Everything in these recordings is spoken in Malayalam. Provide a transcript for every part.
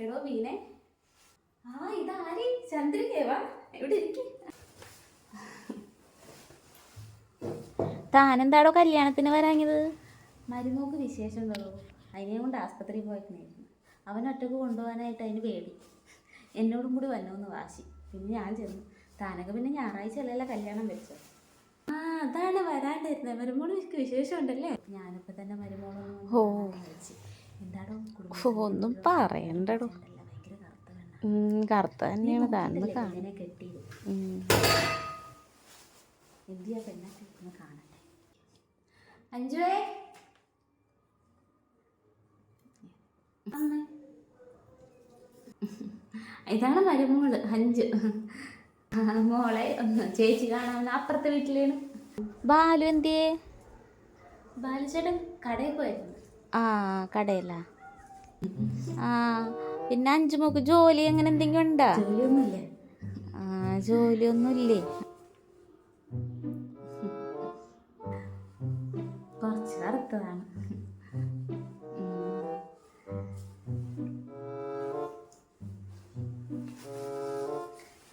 എടോ മീനെ, ഇതാരി ചന്ദ്രികേവാ, എവിടെ ഇരിക്കും? താനെന്താടോ കല്യാണത്തിന് വരാഞ്ഞത്? മരുമോക്ക് വിശേഷം ഉള്ളൂ, അതിനെ കൊണ്ട് ആസ്പത്രിയിൽ പോയിട്ടുണ്ടായിരുന്നു. അവനൊറ്റക്ക് കൊണ്ടുപോകാനായിട്ട് അതിന് പേടി. എന്നോടും കൂടി വന്നോന്ന് വാശി. പിന്നെ ഞാൻ ചെന്നു. താനൊക്കെ പിന്നെ ഞായറാഴ്ച അല്ലല്ലോ കല്യാണം വെച്ചോ. അതാണ് വരാണ്ടിരുന്നത്. മരുമോൾക്ക് വിശേഷം ഉണ്ടല്ലേ? ഞാനിപ്പോൾ തന്നെ മരുമോളൊന്നും കഴിച്ച്. എന്താടോ ഒന്നും പറയണ്ടടോ. കറുത്ത തന്നെയാണ് താനെന്ന് കാണാൻ. എന്തിയാ പെണ്ണാക്കി ഒന്ന് കാണട്ടെ. അഞ്ജുവേ, ഇതാണ് മരുമോള് അഞ്ചു. മോളെ ഒന്ന് ചേച്ചി കാണാൻ അപ്പുറത്തെ വീട്ടിലാണ്. ബാലു എന്തിയേ? ബാലുചേട്ടൻ കടയിൽ പോയിരുന്നു. കടയിലാ? പിന്നെ അഞ്ചുമോക്ക് ജോലി അങ്ങനെ എന്തെങ്കിലും ഉണ്ടാ? ജോലിയൊന്നുമില്ല. ജോലിയൊന്നുമില്ലേ? കുറച്ച് കറുത്തതാണ്.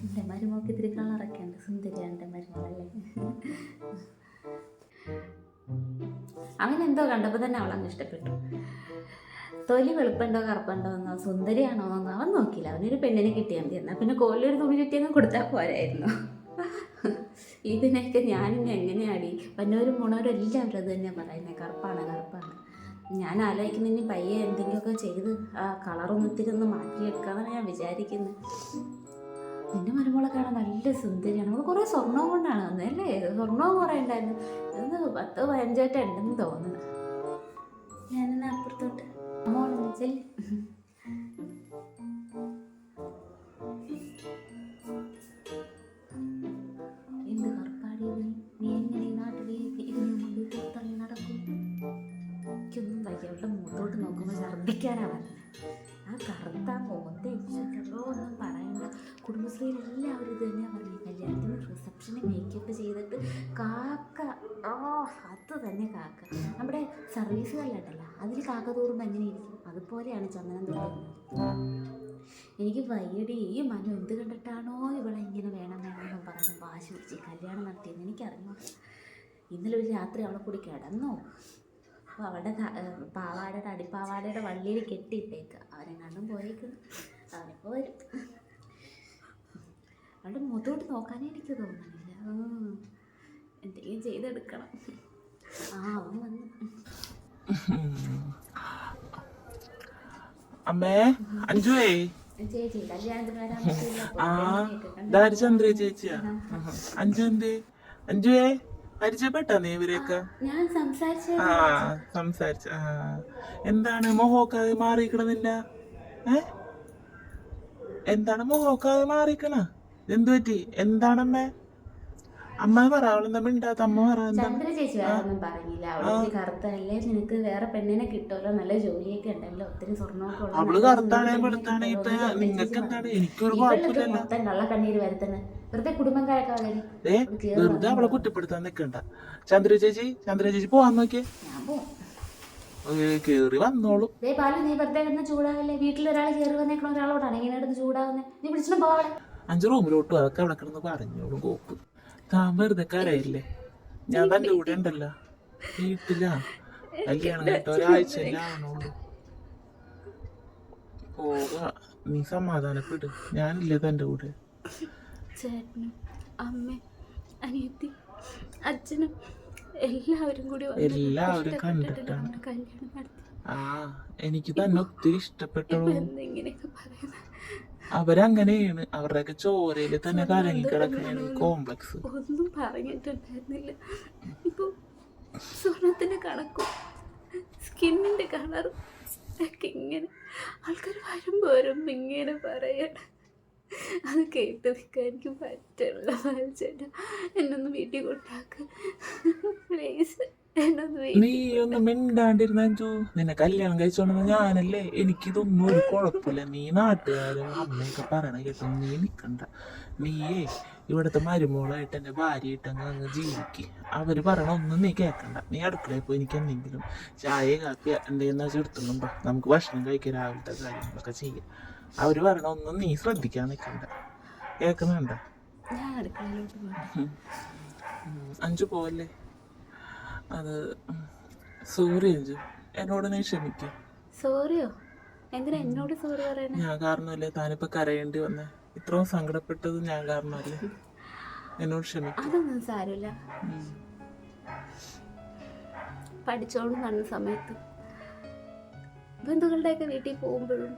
എൻ്റെ മരുമോക്ക് ഇത്തിരി കളറൊക്കെ ഉണ്ട്. സുന്ദരിയാണ് എൻ്റെ മരുമോളല്ലേ. അവനെന്തോ കണ്ടപ്പോൾ തന്നെ അവളങ്ങ് ഇഷ്ടപ്പെട്ടു. തൊലി വെളുപ്പുണ്ടോ കറുപ്പുണ്ടോ എന്നോ സുന്ദരിയാണോ എന്നോ അവൻ നോക്കിയില്ല. അവനൊരു പെണ്ണിനെ കിട്ടിയാൽ മതി. എന്നാൽ പിന്നെ കോലിലൊരു തുണി ചുറ്റിയങ്ങ് കൊടുത്താൽ പോരായിരുന്നു. ഇതിനൊക്കെ ഞാനിങ്ങനെ എങ്ങനെയാടി? പന്നൂരും മുണവരും എല്ലാവരും അത് തന്നെയാണ് പറയുന്നത്, കറുപ്പാണ് കറുപ്പാണ്. ഞാൻ ആലോചിക്കുന്ന ഇനി പയ്യെ എന്തെങ്കിലുമൊക്കെ ചെയ്ത് ആ കളറൊന്ന് ഇത്തിരി ഒന്ന് മാറ്റിയെടുക്കാമെന്നാണ് ഞാൻ വിചാരിക്കുന്നത്. നിൻ്റെ മരുമോളെ കാണാൻ നല്ല സുന്ദരിയാണ്. അവൾ കുറേ സ്വർണ്ണവും കൊണ്ടാണ് വന്നത് അല്ലേ? സ്വർണ്ണവും കുറേ ഉണ്ടായിരുന്നു. ഇതൊന്ന് 10-15 ഉണ്ടെന്ന് തോന്നുന്നു. ഞാനെന്നാ അപ്പുറത്തോട്ട് മോളെന്ന് ചെല്ലി. എന്ത് കറുപ്പാടി നീ എങ്ങനെ ഈ നാട്ടിൽ ഇരുന്ന് കൊണ്ട് പുറത്തിറങ്ങി നടക്കും? എനിക്കൊന്നും വയ്യ. അവളുടെ മുഖത്തോട്ട് നോക്കുമ്പോൾ ഛർദ്ദിക്കാനാ പറഞ്ഞത്. ആ കറുത്ത മുഖത്തെ ഒന്നും പറയണ്ട. കുടുംബശ്രീയിലെല്ലാവരും ഇത് തന്നെയാണ് പറഞ്ഞത്. കല്യാണത്തിന് റിസപ്ഷന് മേക്കപ്പ് ചെയ്തിട്ട് കാക്ക, അത് തന്നെ കാക്ക. നമ്മുടെ സർവീസ് കല്ലുണ്ടല്ലോ, അതിൽ കാക്ക തോറുമ്പോൾ എങ്ങനെ ഇരിക്കും? അതുപോലെയാണ് ചന്ദനം തോന്നുന്നത്. എനിക്ക് വയ്യടി. ഈ മനു എന്ത് കണ്ടിട്ടാണോ ഇവളെ ഇങ്ങനെ വേണം വേണമെന്ന് പറഞ്ഞ് വാശി പിടിച്ച് കല്യാണം നടത്തിയെന്ന് എനിക്കറിഞ്ഞു. ഇന്നലെ ഒരു രാത്രി അവളെ കൂടി കിടന്നോ. അപ്പോൾ അവളുടെ പാവാടയുടെ അടിപ്പാവാടയുടെ വള്ളിയിൽ കെട്ടിയിട്ടേക്ക്. അവരെങ്ങാണ്ടും പോയേക്കുന്നു. അവനിപ്പോൾ വരും. അവളുടെ മുഖത്തോട്ട് നോക്കാനേ എനിക്ക് തോന്നണില്ല. എന്തെങ്കിലും ചെയ്തെടുക്കണം. അവൻ വന്നു. അമ്മേ, അഞ്ജുവേ, ചേച്ചി കല്യാണത്തിന് വരാൻ പറ്റില്ല. ചന്ദ്ര ചേച്ചിയാ? അഞ്ജു എന്തേ? അഞ്ജുവേ, പരിചയപ്പെട്ടാ നീ ഇവരെയൊക്കെ? ഞാൻ സംസാരിച്ച എന്താണ് മൊഹോക്ക മാറിക്കണമെന്നില്ല? എന്താണ് മൊഹോക്ക മാറിക്കണ? എന്തു പറ്റി? എന്താണമ്മേ? അമ്മ പറ. അവളെന്താ മിണ്ടാത്ത? അമ്മ പറ. ചന്ദ്ര ചേച്ചി വേറൊന്നും പറഞ്ഞില്ല. അവൾക്ക് കറുത്തല്ലേ, നിനക്ക് വേറെ പെണ്ണിനെ കിട്ടുമല്ലോ, നല്ല ജോലിയൊക്കെ ഉണ്ടല്ലോ, ഒത്തിരി സ്വർണ്ണമൊക്കെ ഉള്ള. അവള് കറുത്താണേ വെളുത്താണേ ഇപ്പൊ നിങ്ങൾക്ക് എന്താണ്? എനിക്കൊരു കുഴപ്പമില്ലല്ലോ. മൊത്തം കള്ളക്കണ്ണീര് വരുത്തുന്നത് വെറുതെ കുടുംബം കഴക്കാതെ. വെറുതെ അവളെ കുറ്റപ്പെടുത്താൻ നിക്കണ്ട. ചന്ദ്ര ചേച്ചി പോവാൻ നോക്കിയേ. ഞാൻ പോവും. കേറി വന്നോളൂ. പാലു, നീ വെറുതെ കിടന്ന് ചൂടാവല്ലേ. വീട്ടിലൊരാൾ കയറി വന്നേക്കണ ഒരാളോടാണ് ഇങ്ങനെ കിടന്ന് ചൂടാവുന്നത്. നീ വിളിച്ചിട്ട് പോവാളെ. 5 റൂമിലോട്ട് അതൊക്കെ അവിടെ കിടന്ന് പറഞ്ഞോളൂ. കോപ്പ് താൻ വെറുതെ കരയില്ലേ? ഞാൻ തന്റെ കൂടെ ഉണ്ടല്ലോ. വീട്ടിലാ കല്യാണം കേട്ടോ, ഒരാഴ്ചയിലാണോളൂ. പോവാ, നീ സമാധാനപ്പെട്. ഞാനില്ലേ തന്റെ കൂടെ? ചേട്ടനും അമ്മയും അനിയത്തി അച്ഛനും എല്ലാവരും കൂടി എല്ലാവരും കണ്ടിട്ടാണ് കല്യാണം നടത്തി. എനിക്ക് തന്നെ ഒത്തിരി ഇഷ്ടപ്പെട്ടു. ഇങ്ങനെയൊക്കെ പറയുന്നത് അവരങ്ങനെയാണ്. അവരുടെയൊക്കെ ചോരയില് തന്നെ കലങ്ങി കിടക്കണ കോംപ്ലക്സ്. ഒന്നും പറഞ്ഞിട്ടുണ്ടായിരുന്നില്ല. ഇപ്പൊ സ്വർണത്തിന്റെ കണക്കും സ്കിന്നിന്റെ കളറും ഒക്കെ ഇങ്ങനെ ആൾക്കാർ വരുമ്പോ ഇങ്ങനെ പറയണം. അത് കേട്ട് നിൽക്കാൻ എനിക്ക് പറ്റില്ല. ചേട്ടാ, എന്നൊന്ന് വീട്ടിൽ കൊണ്ടാക്ക് പ്ലീസ്. നീ ഒന്നും മിണ്ടാണ്ടിരുന്ന അഞ്ജു. നിന്നെ കല്യാണം കഴിച്ചോണ്ടെന്ന് ഞാനല്ലേ. എനിക്കിതൊന്നും ഒരു കുഴപ്പമില്ല. നീ നാട്ടുകാരും അമ്മയൊക്കെ പറയണ കേട്ടോ. നീ നിക്കണ്ട. നീയേ ഇവിടുത്തെ മരുമോളായിട്ട് എൻ്റെ ഭാര്യയായിട്ട് അങ്ങ് ജീവിക്ക്. അവര് പറയണ ഒന്നും നീ കേൾക്കണ്ട. നീ അടുക്കളയിൽ പോയി എനിക്ക് എന്തെങ്കിലും ചായ കാപ്പി എന്തെങ്കിലും വെച്ചാൽ എടുത്തുമ്പോ നമുക്ക് ഭക്ഷണം കഴിക്കാൻ രാവിലത്തെ കാര്യങ്ങളൊക്കെ ചെയ്യാം. അവര് പറയണ ഒന്നും നീ ശ്രദ്ധിക്കാൻ നിൽക്കണ്ട. കേൾക്കണണ്ട? ഞാൻ അടുക്കളയിലോട്ട് പോകട്ടെ. അഞ്ചു പോവല്ലേ? അത് സോറി അഞ്ചു, എന്നോട് നീ ക്ഷമിക്കും. സോറിയോ? എന്തിനാ എന്നോട് സോറി പറയണേ? ഞാൻ കാരണമല്ലേ താനിപ്പോ കരയേണ്ടി വന്നേ. ഇത്രയും സങ്കടപ്പെട്ടത് ഞാൻ കാരണമല്ലേ? എന്നോട് ക്ഷമിക്കും. അതൊന്നും സാരമില്ല. പഠിച്ചോണ്ട് നടന്ന സമയത്ത് ബന്ധുക്കളുടെയൊക്കെ വീട്ടിൽ പോകുമ്പോഴും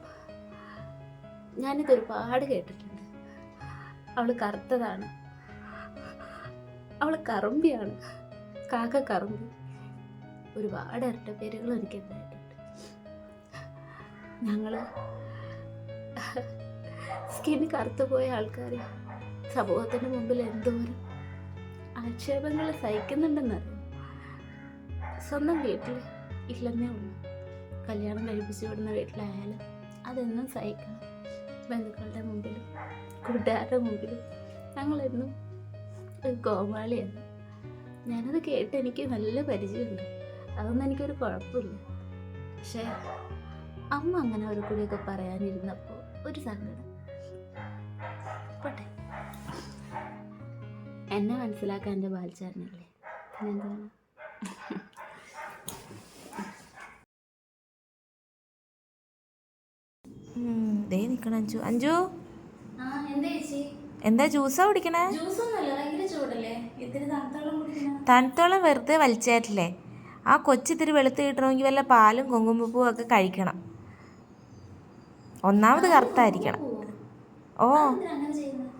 ഞാനിത് ഒരുപാട് കേട്ടിട്ടുണ്ട്. അവള് കറുത്തതാണ്, അവള് കറുമ്പിയാണ്, കാക്ക കറുമ്പി, ഒരുപാട് ഇരട്ട പേരുകൾ എനിക്ക് ഉണ്ടായിട്ടുണ്ട്. ഞങ്ങള് സ്കിൻ കറുത്തു പോയ ആൾക്കാർ സമൂഹത്തിന് മുമ്പിൽ എന്തോരം ആക്ഷേപങ്ങൾ സഹിക്കുന്നുണ്ടെന്നറിയാം. സ്വന്തം വീട്ടിൽ ഇല്ലെന്നേ ഉള്ളൂ, കല്യാണം കഴിപ്പിച്ചു വിടുന്ന വീട്ടിലായാലും അതെന്നും സഹിക്കണം. ബന്ധുക്കളുടെ മുമ്പിലും കൂട്ടുകാരുടെ മുമ്പിലും ഞങ്ങളെന്നും ഒരു കോമാളിയാണ്. ഞാനത് കേട്ട് എനിക്ക് നല്ല പരിചയമുണ്ട്, അതൊന്നും എനിക്കൊരു കുഴപ്പമില്ല. പക്ഷേ അമ്മ അങ്ങനെ ഒരു കൂടിയൊക്കെ പറയാനിരുന്നപ്പോൾ ഒരു സങ്കടം. പോട്ടെ, എന്നെ മനസ്സിലാക്കാൻ എൻ്റെ ബാൽച്ചാരനല്ലേ, പിന്നെന്താണ്. ദേ നിൽക്കണം അഞ്ചു. അഞ്ചു എന്താ ചേച്ചി? എന്താ ജ്യൂസാ കുടിക്കണേ? ജ്യൂസൊന്നുമല്ല, ഭയങ്കര ചൂടല്ലേ, ഇത്തിരി തണുത്തോളം കുടിക്കണം. തണുത്തോളം വെറുതെ വലിച്ചേറ്റില്ലേ? ആ കൊച്ചിത്തിരി വെളുത്ത് കിട്ടണമെങ്കിൽ വല്ല പാലും കുങ്കുമപ്പൂവും ഒക്കെ കഴിക്കണം. ഒന്നാമത് കറുത്തായിരിക്കണം. ഓ അങ്ങനെ ചെയ്യുന്നത്